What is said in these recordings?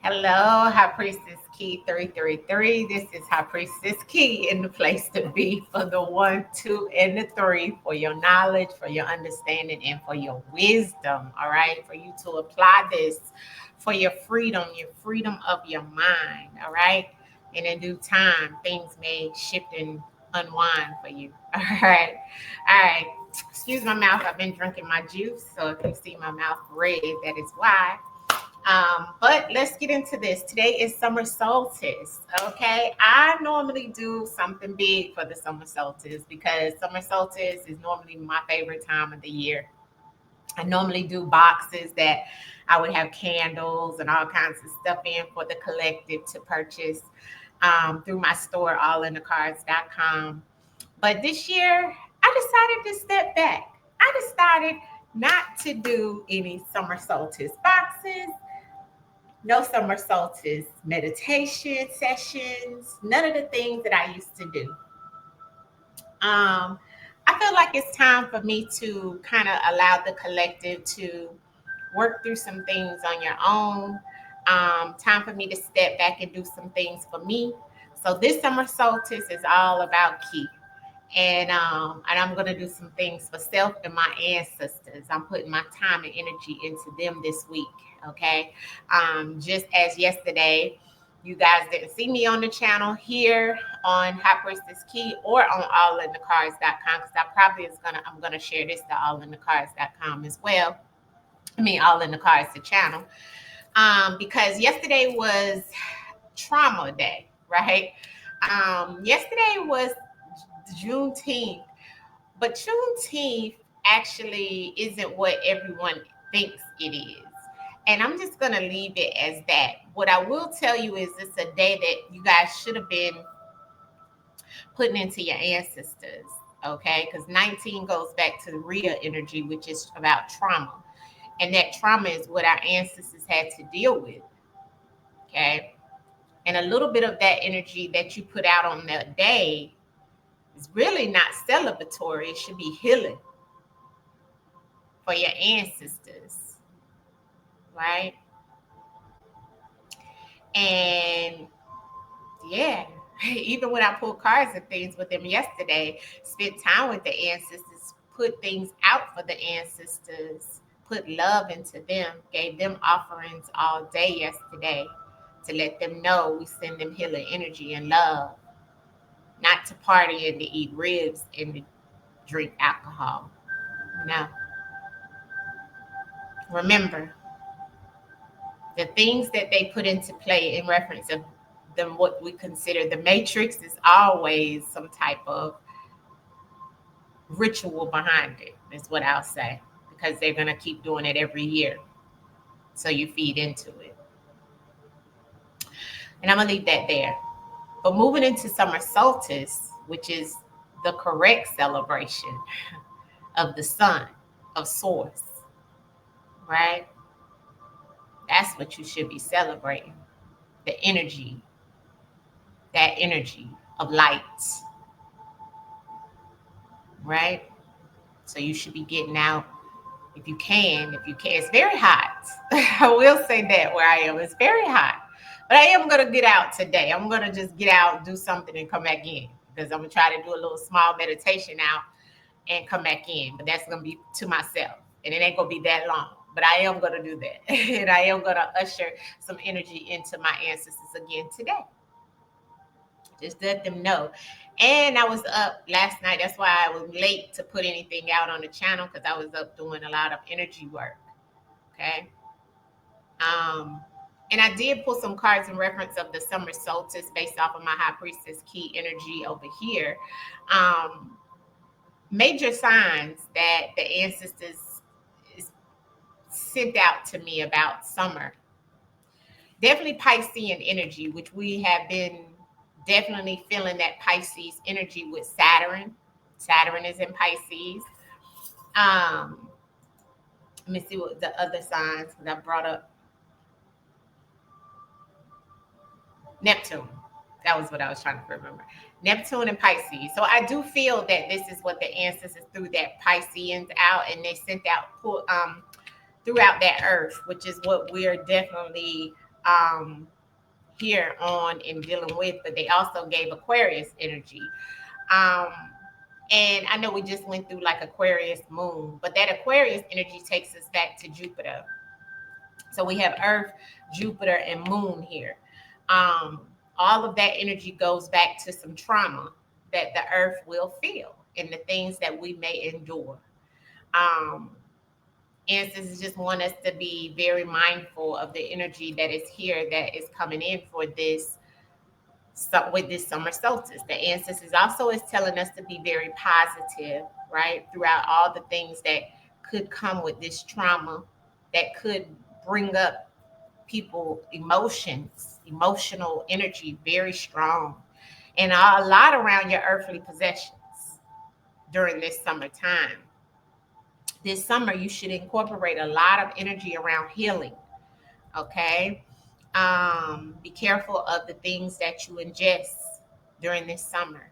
Hello, High Priestess Key 333. This is High Priestess Key in the place to be for the 1, 2, and the 3 for your knowledge, for your understanding, and for your wisdom. All right, for you to apply this for your freedom of your mind. All right, and in due time, things may shift and unwind for you. All right. Excuse my mouth. I've been drinking my juice, so if you see my mouth red, that is why. But let's get into this. Today is summer solstice. Okay. I normally do something big for the summer solstice because summer solstice is normally my favorite time of the year. I normally do boxes that I would have candles and all kinds of stuff in for the collective to purchase through my store, allinthecards.com. But this year, I decided to step back. I decided not to do any summer solstice boxes, no summer solstice meditation sessions, none of the things that I used to do. I feel like it's time for me to kind of allow the collective to work through some things on your own. Time for me to step back and do some things for me. So this summer solstice is all about key. And I'm gonna do some things for self and my ancestors. I'm putting my time and energy into them this week. Okay. Just as yesterday, you guys didn't see me on the channel here on High Priestess Key or on allinthecards.com because I'm gonna share this to allinthecards.com as well. I mean all in the cards the channel. Because yesterday was trauma day, right? Yesterday was Juneteenth, but Juneteenth actually isn't what everyone thinks it is. And I'm just going to leave it as that. What I will tell you is it's a day that you guys should have been putting into your ancestors, okay? Because 19 goes back to the Rhea energy, which is about trauma. And that trauma is what our ancestors had to deal with, okay? And a little bit of that energy that you put out on that day is really not celebratory. It should be healing for your ancestors, right? And yeah, even when I pulled cards and things with them yesterday, spent time with the ancestors, put things out for the ancestors, put love into them, gave them offerings all day yesterday to let them know we send them healing energy and love, not to party and to eat ribs and to drink alcohol. No. Remember, the things that they put into play in reference of them, what we consider the matrix, is always some type of ritual behind it, is what I'll say, because they're going to keep doing it every year. So you feed into it. And I'm going to leave that there. But moving into summer solstice, which is the correct celebration of the sun, of source, right? That's what you should be celebrating. The energy, that energy of light, right? So you should be getting out if you can. It's very hot. I will say that where I am, it's very hot. But I am going to get out today. I'm going to just get out, do something, and come back in because I'm going to try to do a little small meditation out and come back in. But that's going to be to myself, and it ain't going to be that long. But I am going to do that. And I am going to usher some energy into my ancestors again today. Just let them know. And I was up last night. That's why I was late to put anything out on the channel because I was up doing a lot of energy work. Okay. And I did pull some cards in reference of the summer solstice based off of my High Priestess Key energy over here. Major signs that the ancestors sent out to me about summer. Definitely Piscean energy, which we have been definitely feeling that Pisces energy with Saturn. Saturn is in Pisces. Let me see what the other signs that I brought up. Neptune. That was what I was trying to remember. Neptune and Pisces. So I do feel that this is what the ancestors threw that Pisceans out, and they sent out throughout that earth, which is what we're definitely here on in dealing with, but they also gave Aquarius energy. Um, and I know we just went through like Aquarius moon, but that Aquarius energy takes us back to Jupiter. So we have Earth, Jupiter, and Moon here. Um, all of that energy goes back to some trauma that the Earth will feel and the things that we may endure. Um, Ancestors just want us to be very mindful of the energy that is here, that is coming in for this, so with this summer solstice. The ancestors also is telling us to be very positive, right? Throughout all the things that could come with this trauma, that could bring up people emotions, emotional energy, very strong, and a lot around your earthly possessions during this summertime. This summer, you should incorporate a lot of energy around healing. Okay. Be careful of the things that you ingest during this summer.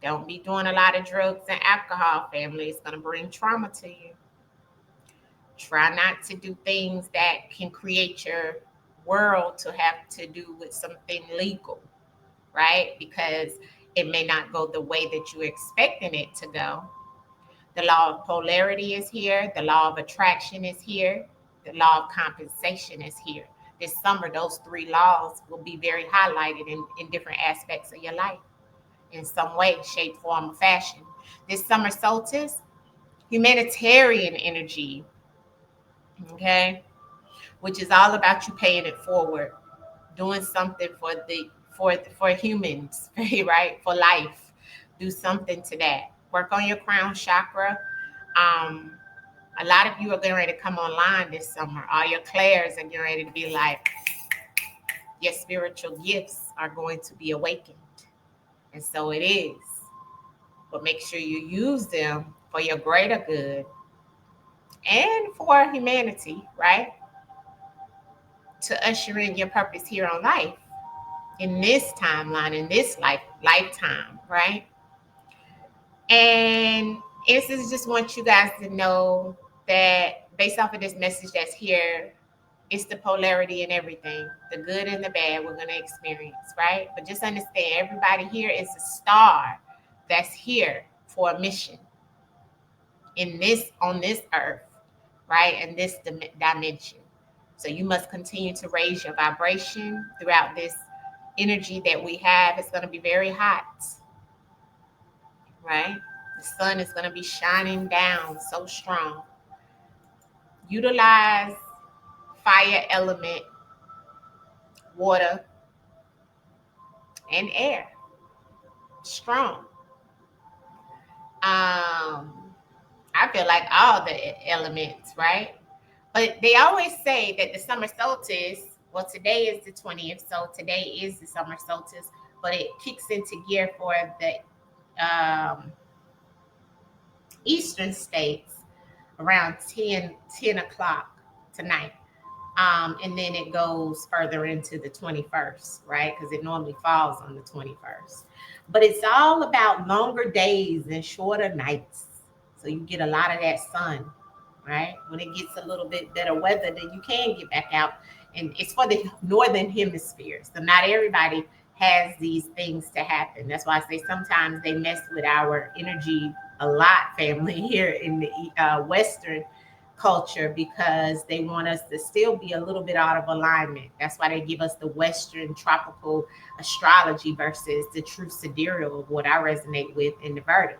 Don't be doing a lot of drugs and alcohol, family. It's going to bring trauma to you. Try not to do things that can create your world to have to do with something legal, right? Because it may not go the way that you're expecting it to go. The law of polarity is here. The law of attraction is here. The law of compensation is here. This summer, those three laws will be very highlighted in different aspects of your life in some way, shape, form, or fashion. This summer solstice, humanitarian energy, okay, which is all about you paying it forward, doing something for humans, right? For life. Do something to that. Work on your crown chakra. Um, a lot of you are getting ready to come online this summer. All your clairs are getting ready to be like, your spiritual gifts are going to be awakened. And so it is. But make sure you use them for your greater good and for humanity, right? To usher in your purpose here on life, in this timeline, in this lifetime, right? And Instance just want you guys to know that based off of this message that's here, it's the polarity in everything, the good and the bad we're going to experience, right? But just understand, everybody here is a star that's here for a mission on this earth, right? And this dimension. So you must continue to raise your vibration throughout this energy that we have. It's going to be very hot, right? The sun is going to be shining down so strong. Utilize fire element, water, and air. Strong. I feel like all the elements, right? But they always say that the summer solstice, well, today is the 20th, so today is the summer solstice, but it kicks into gear for the eastern states around 10 o'clock tonight. And then it goes further into the 21st, right? Because it normally falls on the 21st. But it's all about longer days and shorter nights. So you get a lot of that sun, right? When it gets a little bit better weather, then you can get back out. And it's for the northern hemisphere. So not everybody has these things to happen. That's why I say sometimes they mess with our energy a lot, family, here in the Western culture, because they want us to still be a little bit out of alignment. That's why they give us the Western tropical astrology versus the true sidereal of what I resonate with in the Vedic,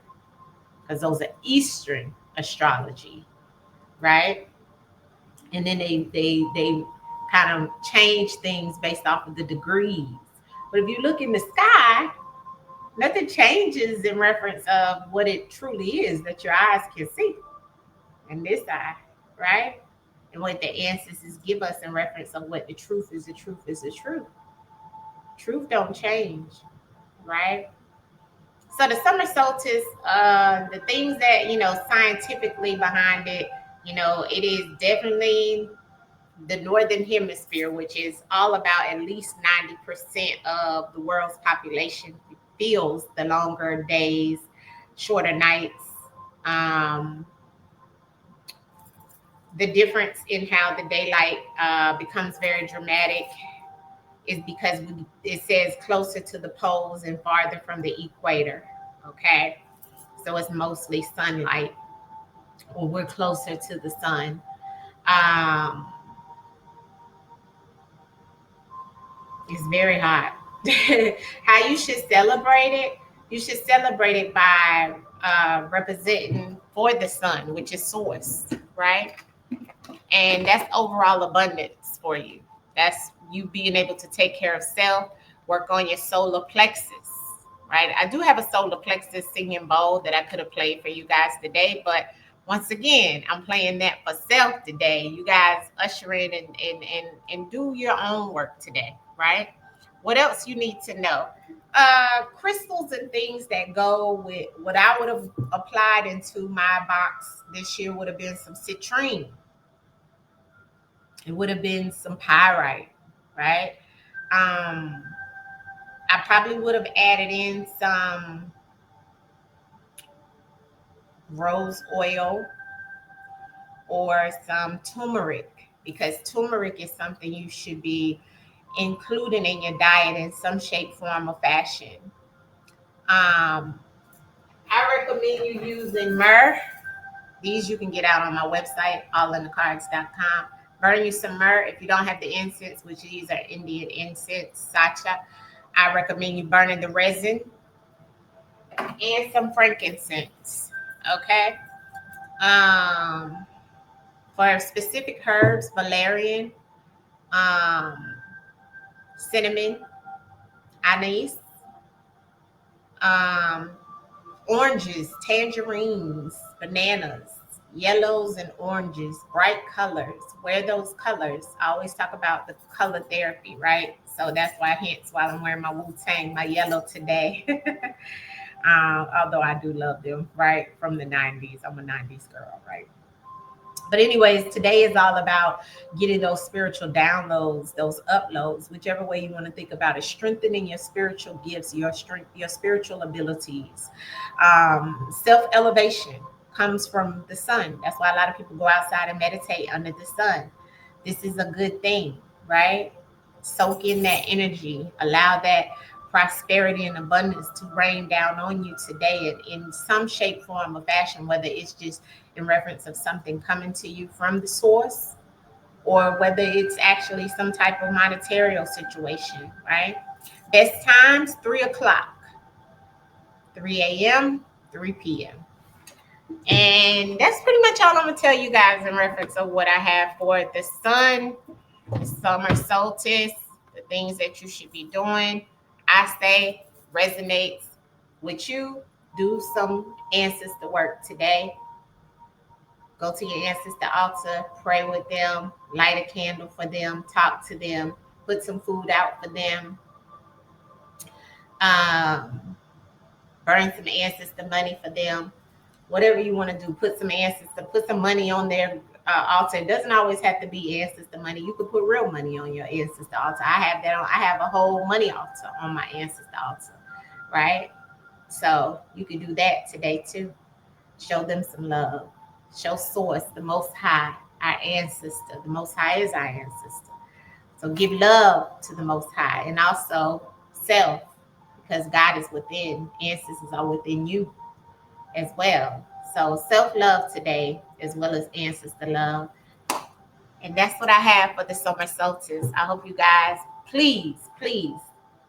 because those are Eastern astrology, right? And then they kind of change things based off of the degrees. But if you look in the sky, nothing changes in reference of what it truly is that your eyes can see in this eye, right? And what the ancestors give us in reference of what the truth is, the truth is the truth. Truth don't change, right? So the summer solstice, the things that, scientifically behind it, it is definitely the northern hemisphere, which is all about at least 90% of the world's population feels the longer days, shorter nights. The difference in how the daylight becomes very dramatic is because it says closer to the poles and farther from the equator. Okay, so it's mostly sunlight, or we're closer to the sun. Um, it's very hot. How you should celebrate it? You should celebrate it by representing for the sun, which is source, right? And that's overall abundance for you. That's you being able to take care of self, work on your solar plexus, right? I do have a solar plexus singing bowl that I could have played for you guys today, but once again, I'm playing that for self today. You guys usher in and do your own work today, right? What else you need to know? Crystals and things that go with what I would have applied into my box this year would have been some citrine. It would have been some pyrite, right? I probably would have added in some rose oil or some turmeric, because turmeric is something you should be including in your diet in some shape, form, or fashion. Um, I recommend you using myrrh. These you can get out on my website, allinthecards.com. Burn you some myrrh. If you don't have the incense, which these are Indian incense, sacha, I recommend you burning the resin and some frankincense. Okay. Um, for specific herbs, valerian, um, cinnamon, anise, um, oranges, tangerines, bananas, yellows and oranges, bright colors. Wear those colors. I always talk about the color therapy, right? So that's why, hence, while I'm wearing my Wu-Tang, my yellow today. Although I do love them, right? From the 90s. I'm a 90s girl, right? But anyways, today is all about getting those spiritual downloads, those uploads, whichever way you want to think about it, strengthening your spiritual gifts, your strength, your spiritual abilities. Self-elevation comes from the sun. That's why a lot of people go outside and meditate under the sun. This is a good thing, right? Soak in that energy, allow that prosperity and abundance to rain down on you today in some shape, form, or fashion, whether it's just in reference of something coming to you from the source, or whether it's actually some type of monetary situation, right? Best times 3 o'clock, 3 a.m., 3 p.m. And that's pretty much all I'm gonna tell you guys in reference of what I have for the sun, the summer solstice, the things that you should be doing. I say resonates with you. Do some ancestor work today. Go to your ancestor altar, pray with them, light a candle for them, talk to them, put some food out for them, um, burn some ancestor money for them. Whatever you want to do, put some ancestor, put some money on their altar. It doesn't always have to be ancestor money. You could put real money on your ancestor altar. I have that on. I have a whole money altar on my ancestor altar, right? So you can do that today too. Show them some love. Show source, the Most High, our ancestor. The Most High is our ancestor. So give love to the Most High, and also self, because God is within. Ancestors are within you as well. So self-love today, as well as ancestor love. And that's what I have for the summer solstice. I hope you guys, please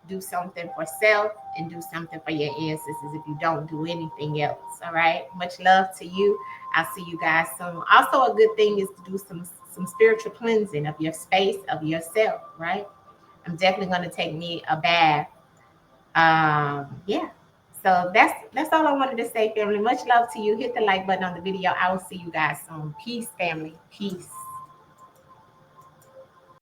do something for self and do something for your ancestors if you don't do anything else. All right. Much love to you. I'll see you guys soon. Also, a good thing is to do some spiritual cleansing of your space, of yourself, right? I'm definitely going to take me a bath. Yeah. So that's all I wanted to say, family. Much love to you. Hit the like button on the video. I will see you guys soon. Peace, family. Peace.